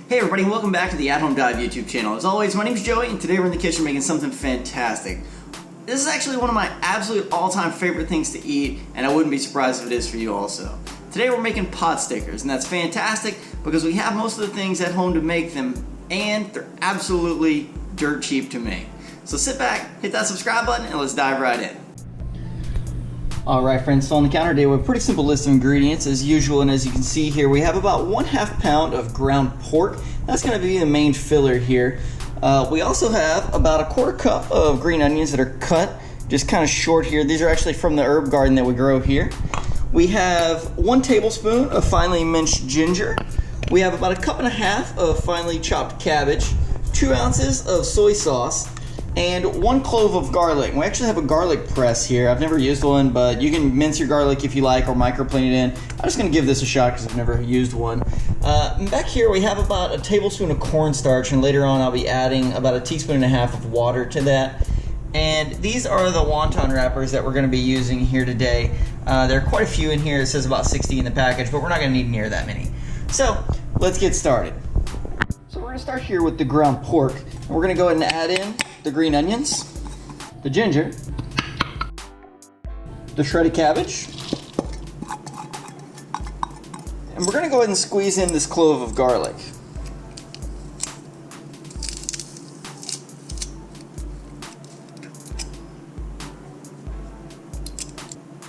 Hey everybody, welcome back to the athomedive YouTube channel. As always, my name is Joey, and today we're in the kitchen making something fantastic. This is actually one of my absolute all-time favorite things to eat, and I wouldn't be surprised if it is for you also. Today we're making pot stickers, and that's fantastic because we have most of the things at home to make them, and they're absolutely dirt cheap to make. So sit back, hit that subscribe button, and let's dive right in. Alright friends, so on the counter today we have a pretty simple list of ingredients as usual, and as you can see here we have about 1/2 pound of ground pork. That's going to be the main filler here. We also have about 1/4 cup of green onions that are cut just kind of short here. These are actually from the herb garden that we grow here. We have 1 tablespoon of finely minced ginger. We have about 1.5 cups of finely chopped cabbage, 2 ounces of soy sauce, and 1 clove of garlic. We actually have a garlic press here. I've never used one, but you can mince your garlic if you like or microplane it in. I'm just going to give this a shot because I've never used one. Back here we have about 1 tablespoon of cornstarch, and later on I'll be adding about 1.5 teaspoons of water to that. And these are the wonton wrappers that we're going to be using here today. There are quite a few in here. It says about 60 in the package, but we're not going to need near that many. So let's get started. So we're going to start here with the ground pork. And we're going to go ahead and add in the green onions, the ginger, the shredded cabbage, and we're going to go ahead and squeeze in this clove of garlic.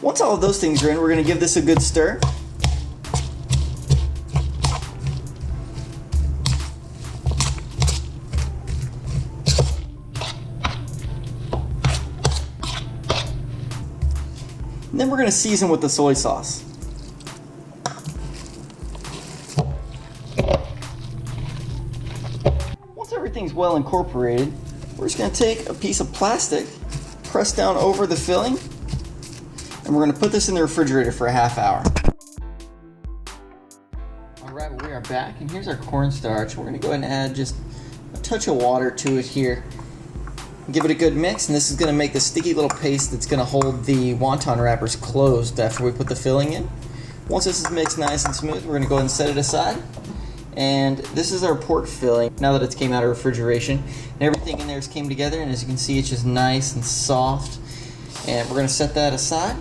Once all of those things are in, we're going to give this a good stir. And then we're going to season with the soy sauce. Once everything's well incorporated, we're just going to take a piece of plastic, press down over the filling, and we're going to put this in the refrigerator for a ½ hour. Alright, well, we are back, and here's our cornstarch. We're going to go ahead and add just a touch of water to it here. Give it a good mix, and this is going to make the sticky little paste that's going to hold the wonton wrappers closed after we put the filling in. Once this is mixed nice and smooth, we're going to go ahead and set it aside. And this is our pork filling, now that it's came out of refrigeration. And everything in there has came together, and as you can see, it's just nice and soft. And we're going to set that aside.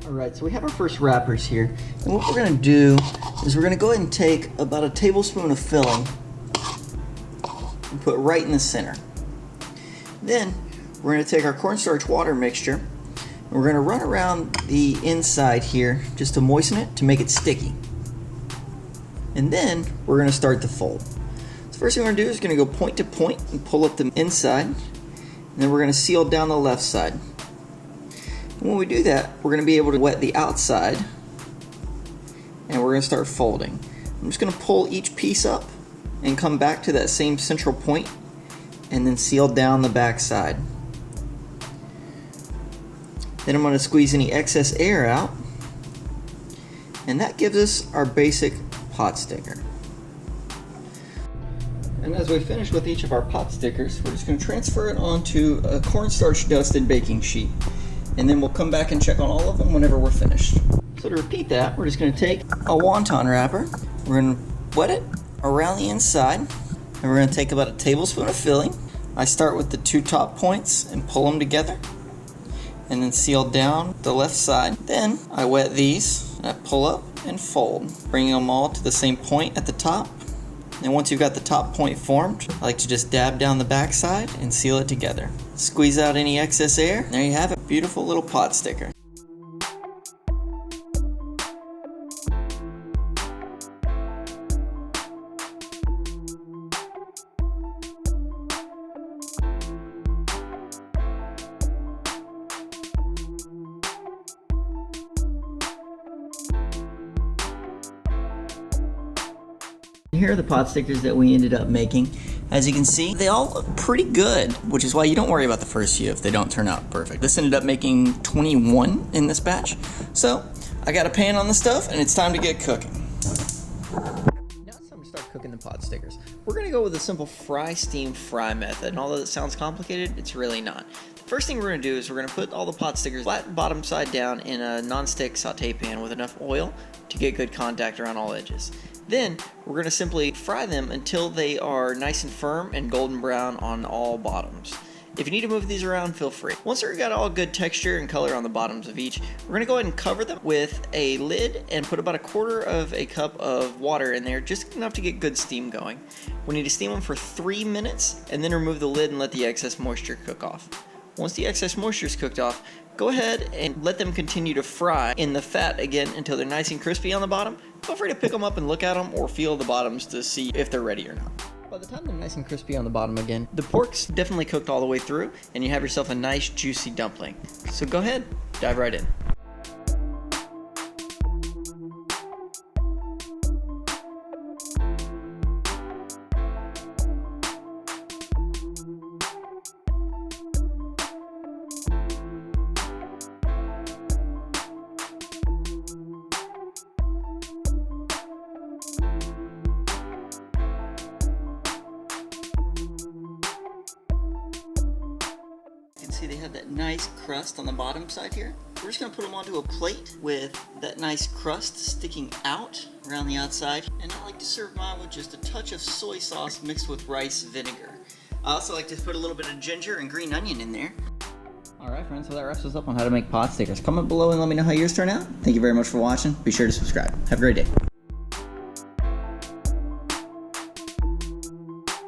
Alright, so we have our first wrappers here. And what we're going to do is we're going to go ahead and take about 1 tablespoon of filling and put it right in the center. Then we're going to take our cornstarch water mixture and we're going to run around the inside here just to moisten it, to make it sticky. And then we're going to start to fold. So the first thing we're going to do is going to go point to point and pull up the inside. And then we're going to seal down the left side. And when we do that, we're going to be able to wet the outside. And we're going to start folding. I'm just going to pull each piece up and come back to that same central point, and then seal down the back side. Then I'm going to squeeze any excess air out, and that gives us our basic pot sticker. And as we finish with each of our pot stickers, we're just going to transfer it onto a cornstarch dusted baking sheet, and then we'll come back and check on all of them whenever we're finished. So to repeat that, we're just going to take a wonton wrapper, we're going to wet it around the inside, and we're going to take about 1 tablespoon of filling. I start with the 2 top points and pull them together, and then seal down the left side. Then I wet these, and I pull up and fold, bringing them all to the same point at the top. And once you've got the top point formed, I like to just dab down the back side and seal it together. Squeeze out any excess air, and there you have it, beautiful little pot sticker. Here are the pot stickers that we ended up making. As you can see, they all look pretty good, which is why you don't worry about the first few if they don't turn out perfect. This ended up making 21 in this batch. So I got a pan on the stove and it's time to get cooking. Now it's time to start cooking the pot stickers. We're gonna go with a simple fry, steam, fry method, and although it sounds complicated, it's really not. The first thing we're gonna do is we're gonna put all the pot stickers flat bottom side down in a non-stick saute pan with enough oil to get good contact around all edges. Then we're going to simply fry them until they are nice and firm and golden brown on all bottoms. If you need to move these around, feel free. Once they've got all good texture and color on the bottoms of each, we're going to go ahead and cover them with a lid and put about 1/4 cup of water in there, just enough to get good steam going. We need to steam them for 3 minutes and then remove the lid and let the excess moisture cook off. Once the excess moisture is cooked off, go ahead and let them continue to fry in the fat again until they're nice and crispy on the bottom. Feel free to pick them up and look at them or feel the bottoms to see if they're ready or not. By the time they're nice and crispy on the bottom again, the pork's definitely cooked all the way through and you have yourself a nice juicy dumpling. So go ahead, dive right in. See, they have that nice crust on the bottom side here. We're just going to put them onto a plate with that nice crust sticking out around the outside. And I like to serve mine with just a touch of soy sauce mixed with rice vinegar. I also like to put a little bit of ginger and green onion in there. Alright friends, so that wraps us up on how to make pot stickers. Comment below and let me know how yours turn out. Thank you very much for watching. Be sure to subscribe. Have a great day.